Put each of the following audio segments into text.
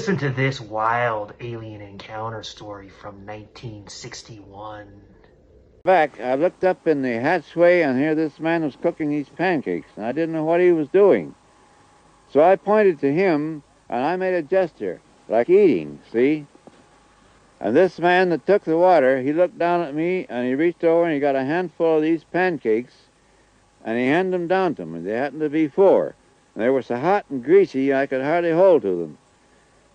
Listen to this wild alien encounter story from 1961. Back, I looked up in the hatchway and here this man was cooking these pancakes, and I didn't know what he was doing. So I pointed to him and I made a gesture, like eating, see? And this man that took the water, he looked down at me and he reached over and he got a handful of these pancakes and he handed them down to me. They happened to be 4. And they were so hot and greasy I could hardly hold to them.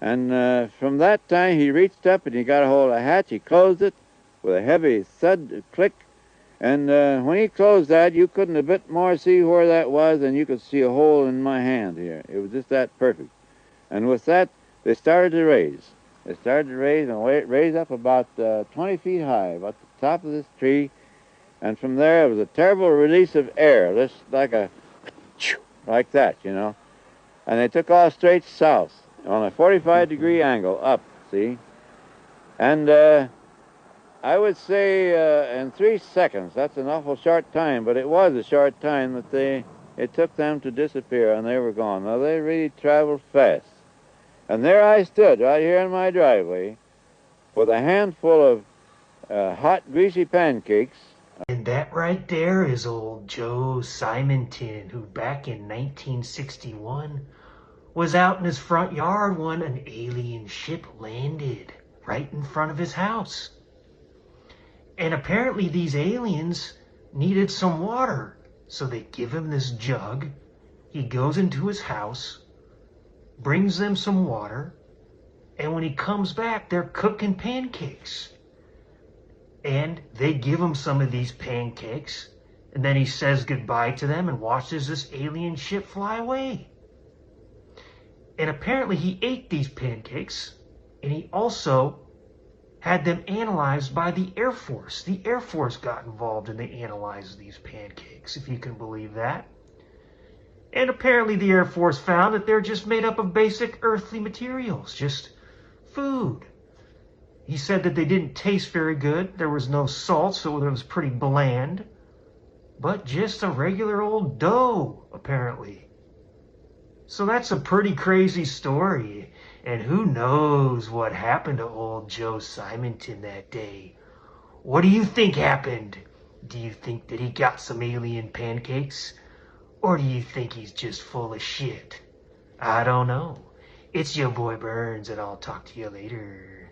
And from that time he reached up and he got a hold of the hatch, he closed it with a heavy thud click. And when he closed that, you couldn't a bit more see where that was than you could see a hole in my hand here. It was just that perfect. And with that, they started to raise. They started to raise and raise up about 20 feet high, about the top of this tree. And from there, it was a terrible release of air, just like a, like that, you know. And they took off straight south on a 45-degree angle up, see? And I would say in 3 seconds, that's an awful short time, but it was a short time that it took them to disappear and they were gone. Now, they really traveled fast. And there I stood, right here in my driveway, with a handful of hot, greasy pancakes. And that right there is old Joe Simonton, who back in 1961 was out in his front yard when an alien ship landed right in front of his house. And apparently these aliens needed some water, so they give him this jug. He goes into his house, brings them some water, and when he comes back, they're cooking pancakes. And they give him some of these pancakes, and then he says goodbye to them and watches this alien ship fly away. And apparently he ate these pancakes, and he also had them analyzed by the Air Force. The Air Force got involved and they analyzed these pancakes, if you can believe that. And apparently the Air Force found that they're just made up of basic earthly materials, just food. He said that they didn't taste very good. There was no salt, so it was pretty bland. But just a regular old dough, apparently. So that's a pretty crazy story. And who knows what happened to old Joe Simonton that day? What do you think happened? Do you think that he got some alien pancakes? Or do you think he's just full of shit? I don't know. It's your boy Burns, and I'll talk to you later.